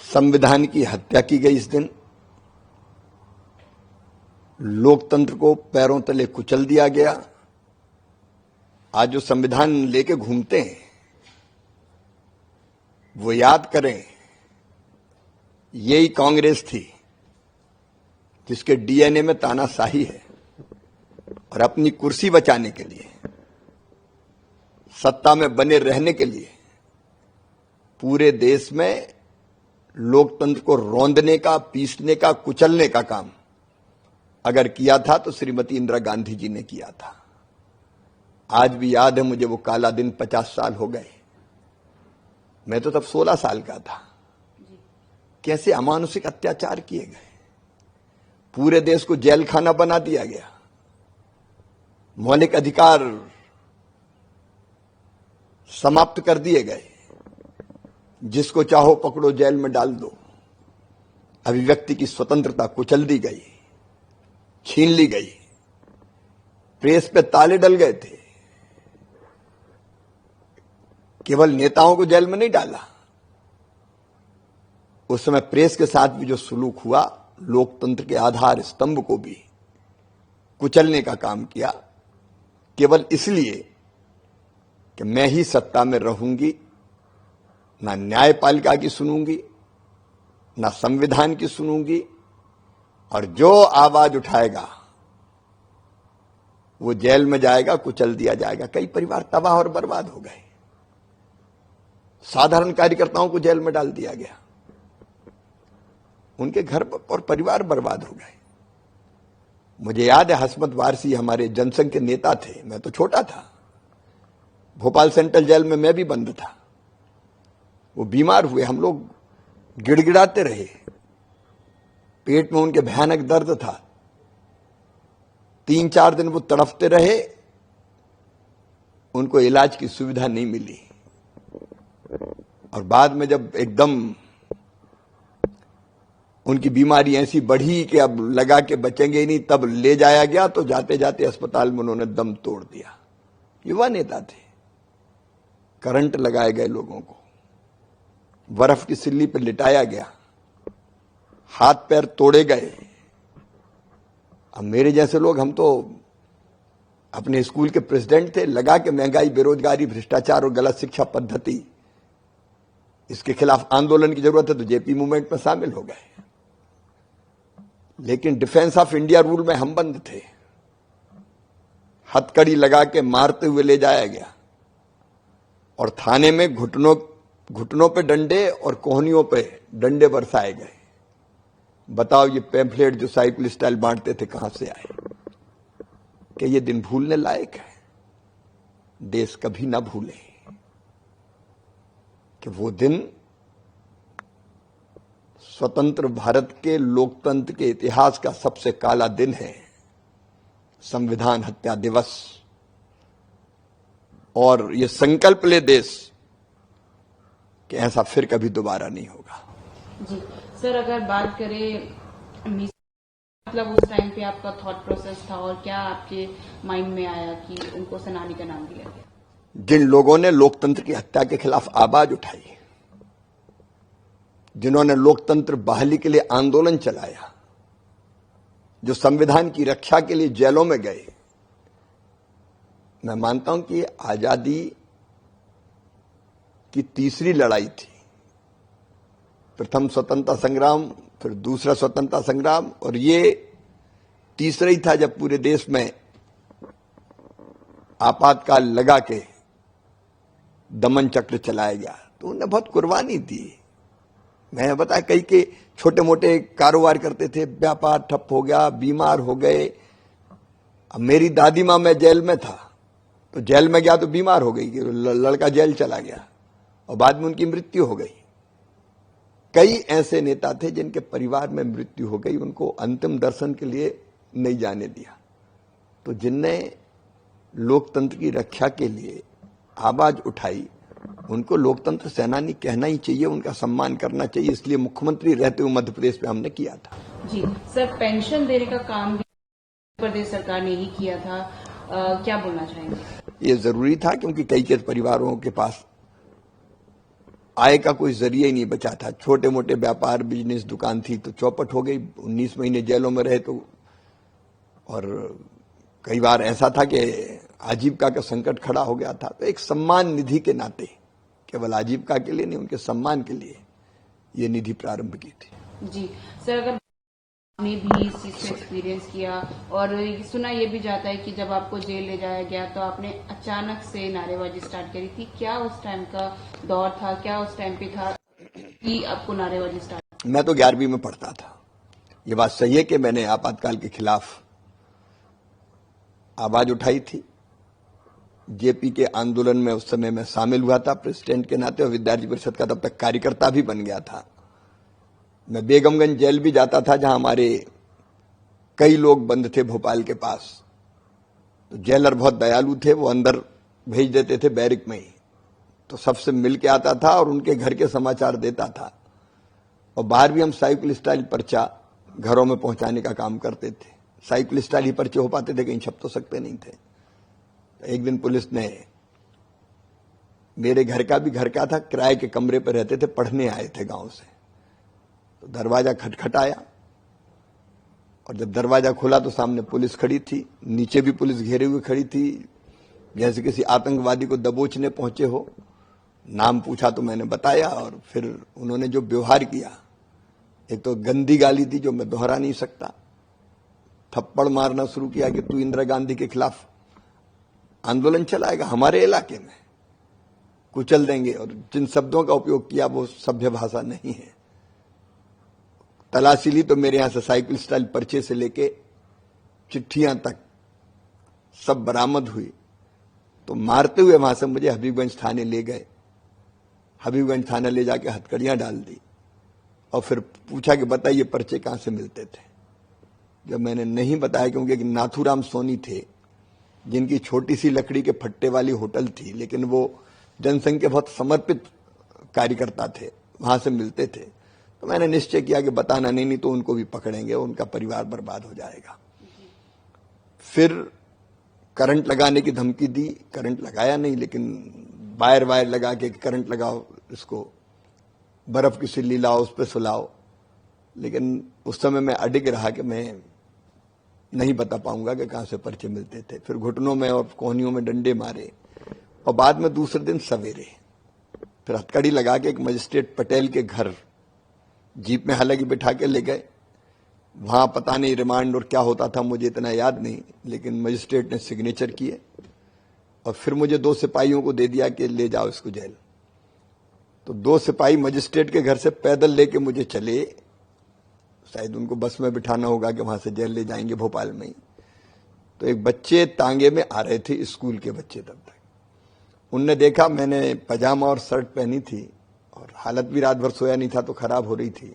संविधान की हत्या की गई इस दिन, लोकतंत्र को पैरों तले कुचल दिया गया। आज जो संविधान लेके घूमते हैं वो याद करें, यही कांग्रेस थी जिसके डीएनए में तानाशाही है और अपनी कुर्सी बचाने के लिए, सत्ता में बने रहने के लिए पूरे देश में लोकतंत्र को रौंदने का, पीसने का, कुचलने का काम अगर किया था तो श्रीमती इंदिरा गांधी जी ने किया था। आज भी याद है मुझे वो काला दिन, 50 साल हो गए। मैं तो तब 16 साल का था। कैसे अमानुषिक अत्याचार किए गए, पूरे देश को जेल खाना बना दिया गया, मौलिक अधिकार समाप्त कर दिए गए, जिसको चाहो पकड़ो जेल में डाल दो, अभिव्यक्ति की स्वतंत्रता कुचल दी गई, छीन ली गई, प्रेस पे ताले डल गए थे। केवल नेताओं को जेल में नहीं डाला, उस समय प्रेस के साथ भी जो सुलूक हुआ, लोकतंत्र के आधार स्तंभ को भी कुचलने का काम किया, केवल इसलिए कि मैं ही सत्ता में रहूंगी, ना न्यायपालिका की सुनूंगी, ना संविधान की सुनूंगी, और जो आवाज उठाएगा वो जेल में जाएगा, कुचल दिया जाएगा। कई परिवार तबाह और बर्बाद हो गए, साधारण कार्यकर्ताओं को जेल में डाल दिया गया, उनके घर और परिवार बर्बाद हो गए। मुझे याद है, हसमत वारसी हमारे जनसंघ के नेता थे, मैं तो छोटा था, भोपाल सेंट्रल जेल में मैं भी बंद था। वो बीमार हुए, हम लोग गिड़गिड़ाते रहे, पेट में उनके भयानक दर्द था, 3-4 दिन वो तड़पते रहे, उनको इलाज की सुविधा नहीं मिली। और बाद में जब एकदम उनकी बीमारी ऐसी बढ़ी कि अब लगा के बचेंगे ही नहीं, तब ले जाया गया, तो जाते जाते अस्पताल में उन्होंने दम तोड़ दिया। युवा नेता थे, करंट लगाए गए लोगों को, बर्फ की सिल्ली पर लिटाया गया, हाथ पैर तोड़े गए। अब मेरे जैसे लोग, हम तो अपने स्कूल के प्रेसिडेंट थे, लगा के महंगाई, बेरोजगारी, भ्रष्टाचार और गलत शिक्षा पद्धति, इसके खिलाफ आंदोलन की जरूरत है, तो जेपी मूवमेंट में शामिल हो गए। लेकिन डिफेंस ऑफ इंडिया रूल में हम बंद थे, हथकड़ी लगा के मारते हुए ले जाया गया और थाने में घुटनों पे डंडे और कोहनियों पे डंडे बरसाए गए। बताओ, ये पैम्फलेट जो साइकिल स्टाइल बांटते थे कहां से आए? कि ये दिन भूलने लायक है? देश कभी ना भूले कि वो दिन स्वतंत्र भारत के लोकतंत्र के इतिहास का सबसे काला दिन है, संविधान हत्या दिवस। और ये संकल्प ले देश कि ऐसा फिर कभी दोबारा नहीं होगा। जी सर, अगर बात करें, मतलब उस टाइम पे आपका थॉट प्रोसेस था और क्या आपके माइंड में आया कि उनको सेनानी का नाम दिया गया? जिन लोगों ने लोकतंत्र की हत्या के खिलाफ आवाज उठाई, जिन्होंने लोकतंत्र बहाली के लिए आंदोलन चलाया, जो संविधान की रक्षा के लिए जेलों में गए, मैं मानता हूं कि आजादी की तीसरी लड़ाई थी। प्रथम स्वतंत्रता संग्राम, फिर दूसरा स्वतंत्रता संग्राम, और ये तीसरा ही था जब पूरे देश में आपातकाल लगा के दमन चक्र चलाया गया। तो उन्हें बहुत कुर्बानी दी। मैं बताया, कई के छोटे मोटे कारोबार करते थे, व्यापार ठप हो गया, बीमार हो गए। अब मेरी दादी मां, मैं जेल में था, तो जेल में गया तो बीमार हो गई, लड़का जेल चला गया और बाद में उनकी मृत्यु हो गई। कई ऐसे नेता थे जिनके परिवार में मृत्यु हो गई, उनको अंतिम दर्शन के लिए नहीं जाने दिया। तो जिनने लोकतंत्र की रक्षा के लिए आवाज उठाई, उनको लोकतंत्र सेनानी कहना ही चाहिए, उनका सम्मान करना चाहिए। इसलिए मुख्यमंत्री रहते हुए मध्य प्रदेश में हमने किया था। जी सर, पेंशन देने का काम भी प्रदेश सरकार ने ही किया था, क्या बोलना चाहेंगे? ये जरूरी था, क्योंकि कई के परिवारों के पास आय का कोई जरिया ही नहीं बचा था। छोटे मोटे व्यापार बिजनेस दुकान थी तो चौपट हो गई, 19 महीने जेलों में रहे। तो और कई बार ऐसा था कि आजीविका का संकट खड़ा हो गया था। तो एक सम्मान निधि के नाते, केवल आजीविका के लिए नहीं, उनके सम्मान के लिए ये निधि प्रारंभ की थी। जी सर, अगर आपने भी इस चीज से एक्सपीरियंस किया और सुना ये भी जाता है कि जब आपको जेल ले जाया गया तो आपने अचानक से नारेबाजी स्टार्ट करी थी, क्या उस टाइम का दौर था, क्या उस टाइम पे था कि आपको नारेबाजी स्टार्ट? मैं तो 11वीं में पढ़ता था। ये बात सही है कि मैंने आपातकाल के खिलाफ आवाज उठाई थी। जेपी के आंदोलन में उस समय मैं शामिल हुआ था प्रेसिडेंट के नाते, और विद्यार्थी परिषद का तब तक कार्यकर्ता भी बन गया था। मैं बेगमगंज जेल भी जाता था, जहां हमारे कई लोग बंद थे भोपाल के पास। तो जेलर बहुत दयालु थे, वो अंदर भेज देते थे बैरिक में ही। तो सबसे मिल के आता था और उनके घर के समाचार देता था। और बाहर भी हम साइकिल स्टाइल पर्चा घरों में पहुंचाने का काम करते थे। साइकिल स्टाइल ही पर्चे हो पाते थे, कहीं छप तो सकते नहीं थे। तो एक दिन पुलिस ने, मेरे घर का भी घर का था, किराए के कमरे पर रहते थे, पढ़ने आए थे गांव से। तो दरवाजा खटखटाया और जब दरवाजा खुला तो सामने पुलिस खड़ी थी, नीचे भी पुलिस घेरे हुए खड़ी थी, जैसे किसी आतंकवादी को दबोचने पहुंचे हो। नाम पूछा तो मैंने बताया और फिर उन्होंने जो व्यवहार किया, एक तो गंदी गाली दी जो मैं दोहरा नहीं सकता, थप्पड़ मारना शुरू किया कि तू इंदिरा गांधी के खिलाफ आंदोलन चलाएगा हमारे इलाके में, कुचल देंगे। और जिन शब्दों का उपयोग किया वो सभ्य भाषा नहीं है। तलाशी ली तो मेरे यहां से साइकिल स्टाइल पर्चे से लेके चिट्ठियां तक सब बरामद हुई। तो मारते हुए वहां से मुझे हबीबगंज थाने ले गए। हबीबगंज थाने ले जाके हथकड़ियां डाल दी और फिर पूछा कि बताइए पर्चे कहां से मिलते थे। जब मैंने नहीं बताया, क्योंकि एक नाथूराम सोनी थे जिनकी छोटी सी लकड़ी के फट्टे वाली होटल थी, लेकिन वो जनसंघ के बहुत समर्पित कार्यकर्ता थे, वहां से मिलते थे। तो मैंने निश्चय किया कि बताना नहीं तो उनको भी पकड़ेंगे, उनका परिवार बर्बाद हो जाएगा। फिर करंट लगाने की धमकी दी। करंट लगाया नहीं, लेकिन वायर लगा के करंट लगाओ, इसको बर्फ की सिल्ली लाओ, उस पर सुलाओ। लेकिन उस समय मैं अडिग रहा कि मैं नहीं बता पाऊंगा कि कहां से पर्चे मिलते थे। फिर घुटनों में और कोहनियों में डंडे मारे और बाद में दूसरे दिन सवेरे फिर हथकड़ी लगा के एक मजिस्ट्रेट पटेल के घर जीप में हालांकि बिठा के ले गए। वहां पता नहीं रिमांड और क्या होता था, मुझे इतना याद नहीं, लेकिन मजिस्ट्रेट ने सिग्नेचर किए और फिर मुझे 2 सिपाहियों को दे दिया कि ले जाओ इसको जेल। तो 2 सिपाही मजिस्ट्रेट के घर से पैदल लेके मुझे चले, शायद उनको बस में बिठाना होगा कि वहां से जेल ले जाएंगे भोपाल में ही। तो एक बच्चे तांगे में आ रहे थे, स्कूल के बच्चे तब तक। उनने देखा मैंने पजामा और शर्ट पहनी थी और हालत भी रात भर सोया नहीं था तो खराब हो रही थी,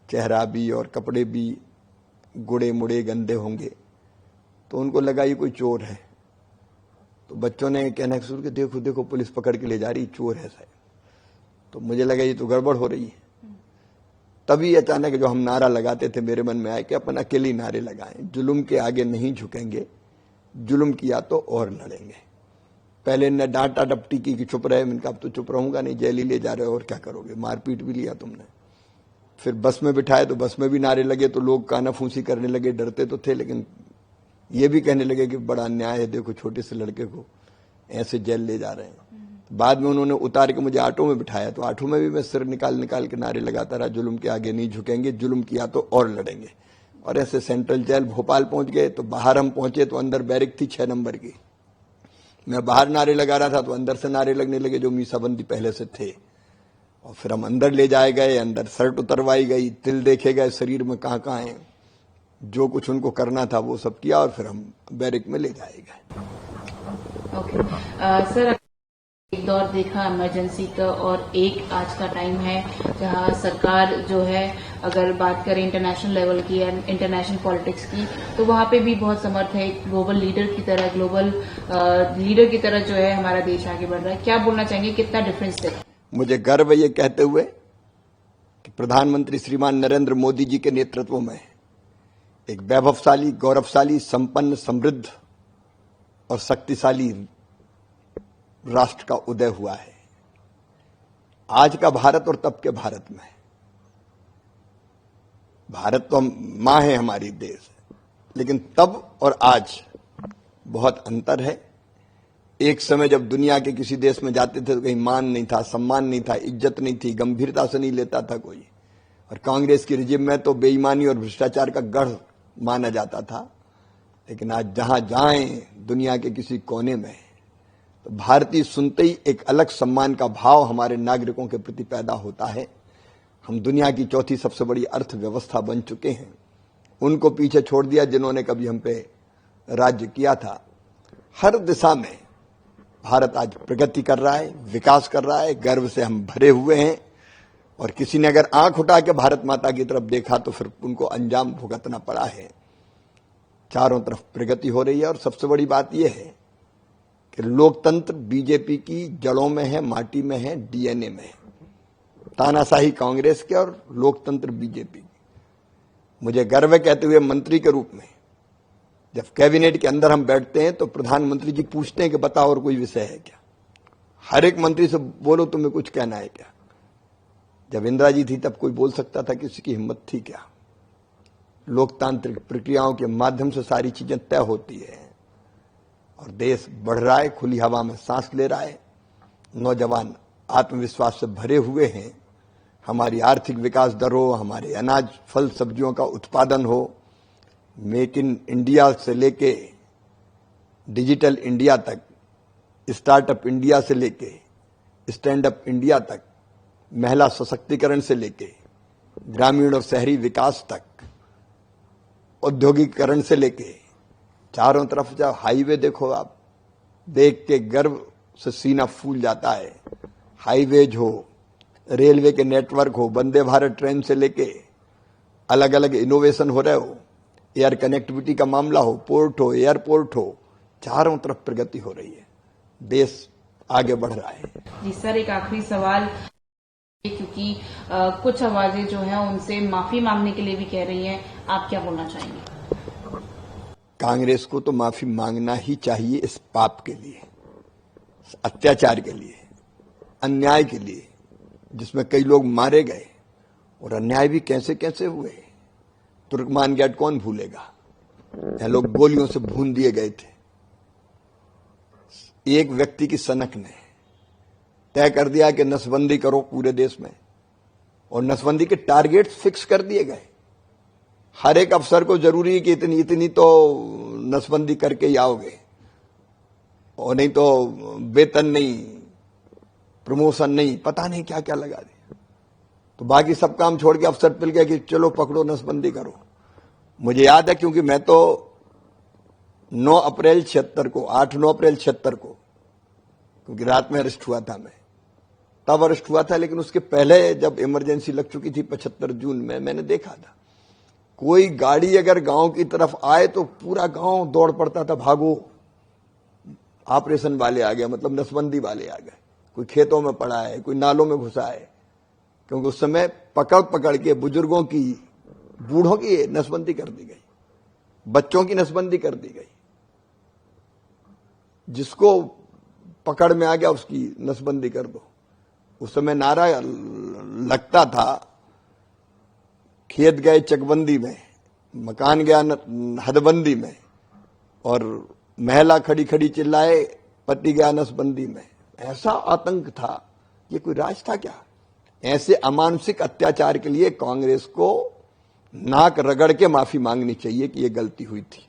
चेहरा भी और कपड़े भी गुड़े मुड़े गंदे होंगे। तो उनको लगा ये कोई चोर है। तो बच्चों ने कहना शुरू किया, देखो देखो पुलिस पकड़ के ले जा रही, चोर है शायद। तो मुझे लगा ये तो गड़बड़ हो रही है। तभी अचानक जो हम नारा लगाते थे मेरे मन में आया कि अपन अकेले नारे लगाएं, जुल्म के आगे नहीं झुकेंगे, जुल्म किया तो और लड़ेंगे। पहले ने डांटा डपटी की कि चुप रहे, मैंने कहा अब तो चुप रहूंगा नहीं, जेल ही ले जा रहे हो और क्या करोगे, मारपीट भी लिया तुमने। फिर बस में बिठाए तो बस में भी नारे लगे, तो लोग कानाफूसी करने लगे, डरते तो थे लेकिन ये भी कहने लगे कि बड़ा अन्याय है, देखो छोटे से लड़के को ऐसे जेल ले जा रहे हैं। बाद में उन्होंने उतार के मुझे ऑटो में बिठाया, तो ऑटो में भी मैं सिर निकाल निकाल के नारे लगाता रहा, जुल्म के आगे नहीं झुकेंगे, जुल्म किया तो और लड़ेंगे। और ऐसे सेंट्रल जेल भोपाल पहुंच गए। तो बाहर हम पहुंचे तो अंदर बैरिक थी 6 नंबर की। मैं बाहर नारे लगा रहा था तो अंदर से नारे लगने लगे जो मीसाबंदी पहले से थे। और फिर हम अंदर ले जाए गए, अंदर शर्ट उतरवाई गई, तिल देखे गए शरीर में कहाँ कहाँ है, जो कुछ उनको करना था वो सब किया और फिर हम बैरिक में ले जाए गए। ओके सर, एक दौर देखा इमरजेंसी का और एक आज का टाइम है जहां सरकार जो है, अगर बात करें इंटरनेशनल लेवल की या इंटरनेशनल पॉलिटिक्स की, तो वहां पे भी बहुत समर्थ है। ग्लोबल लीडर की तरह, ग्लोबल लीडर की तरह जो है हमारा देश आगे बढ़ रहा है। क्या बोलना चाहेंगे, कितना डिफरेंस है? मुझे गर्व है ये कहते हुए कि प्रधानमंत्री श्रीमान नरेंद्र मोदी जी के नेतृत्व में एक वैभवशाली, गौरवशाली, संपन्न, समृद्ध और शक्तिशाली राष्ट्र का उदय हुआ है। आज का भारत और तब के भारत में, भारत तो हम मां है हमारी देश, लेकिन तब और आज बहुत अंतर है। एक समय जब दुनिया के किसी देश में जाते थे तो कहीं मान नहीं था, सम्मान नहीं था, इज्जत नहीं थी, गंभीरता से नहीं लेता था कोई। और कांग्रेस की रिजिम में तो बेईमानी और भ्रष्टाचार का गढ़ माना जाता था। लेकिन आज जहां जाएं दुनिया के किसी कोने में, तो भारतीय सुनते ही एक अलग सम्मान का भाव हमारे नागरिकों के प्रति पैदा होता है। हम दुनिया की चौथी सबसे बड़ी अर्थव्यवस्था बन चुके हैं। उनको पीछे छोड़ दिया जिन्होंने कभी हम पे राज्य किया था। हर दिशा में भारत आज प्रगति कर रहा है, विकास कर रहा है, गर्व से हम भरे हुए हैं। और किसी ने अगर आंख उठा के भारत माता की तरफ देखा तो फिर उनको अंजाम भुगतना पड़ा है। चारों तरफ प्रगति हो रही है और सबसे बड़ी बात यह है कि लोकतंत्र बीजेपी की जड़ों में है, माटी में है, डीएनए में है। तानाशाही कांग्रेस के और लोकतंत्र बीजेपी की। मुझे गर्व है कहते हुए मंत्री के रूप में, जब कैबिनेट के अंदर हम बैठते हैं तो प्रधानमंत्री जी पूछते हैं कि बताओ और कोई विषय है क्या। हर एक मंत्री से बोलो तुम्हें कुछ कहना है क्या। जब इंदिरा जी थी तब कोई बोल सकता था, किसी की हिम्मत थी क्या। लोकतांत्रिक प्रक्रियाओं के माध्यम से सारी चीजें तय होती है और देश बढ़ रहा है, खुली हवा में सांस ले रहा है। नौजवान आत्मविश्वास से भरे हुए हैं। हमारी आर्थिक विकास दर हो, हमारे अनाज फल सब्जियों का उत्पादन हो, मेक इन इंडिया से लेके डिजिटल इंडिया तक, स्टार्टअप इंडिया से लेके स्टैंड अप इंडिया तक, महिला सशक्तिकरण से लेके ग्रामीण और शहरी विकास तक, औद्योगिकरण से लेके चारों तरफ जब हाईवे देखो आप, देख के गर्व से सीना फूल जाता है। हाईवेज हो, रेलवे के नेटवर्क हो, वंदे भारत ट्रेन से लेके अलग अलग इनोवेशन हो रहे हो, एयर कनेक्टिविटी का मामला हो, पोर्ट हो, एयरपोर्ट हो, चारों तरफ प्रगति हो रही है। देश आगे बढ़ रहा है। जी सर, एक आखिरी सवाल, क्योंकि कुछ आवाजें जो हैं उनसे माफी मांगने के लिए भी कह रही हैं, आप क्या बोलना चाहेंगे? कांग्रेस को तो माफी मांगना ही चाहिए इस पाप के लिए, अत्याचार के लिए, अन्याय के लिए, जिसमें कई लोग मारे गए। और अन्याय भी कैसे कैसे हुए। तुर्कमान गेट कौन भूलेगा, यहां लोग गोलियों से भून दिए गए थे। एक व्यक्ति की सनक ने तय कर दिया कि नसबंदी करो पूरे देश में, और नसबंदी के टारगेट फिक्स कर दिए गए। हर एक अफसर को जरूरी है कि इतनी इतनी तो नसबंदी करके ही आओगे, और नहीं तो वेतन नहीं, प्रमोशन नहीं, पता नहीं क्या क्या लगा दिया। तो बाकी सब काम छोड़ के अफसर पिल गया कि चलो पकड़ो, नसबंदी करो। मुझे याद है क्योंकि मैं तो 9 अप्रैल 76 को, 8-9 अप्रैल 76 को, क्योंकि रात में अरेस्ट हुआ था, मैं तब अरेस्ट हुआ था। लेकिन उसके पहले जब इमरजेंसी लग चुकी थी 75 जून में, मैंने देखा था कोई गाड़ी अगर गांव की तरफ आए तो पूरा गांव दौड़ पड़ता था, भागो ऑपरेशन वाले आ गए, मतलब नसबंदी वाले आ गए। कोई खेतों में पड़ा है, कोई नालों में घुसा है, क्योंकि उस समय पकड़ पकड़ के बुजुर्गों की, बूढ़ों की नसबंदी कर दी गई, बच्चों की नसबंदी कर दी गई। जिसको पकड़ में आ गया उसकी नसबंदी कर दो। उस समय नारा लगता था, खेत गए चकबंदी में, मकान गया हदबंदी में, और महिला खड़ी खड़ी चिल्लाए पति गया नसबंदी में। ऐसा आतंक था। ये कोई राज था क्या? ऐसे अमानुषिक अत्याचार के लिए कांग्रेस को नाक रगड़ के माफी मांगनी चाहिए कि ये गलती हुई थी।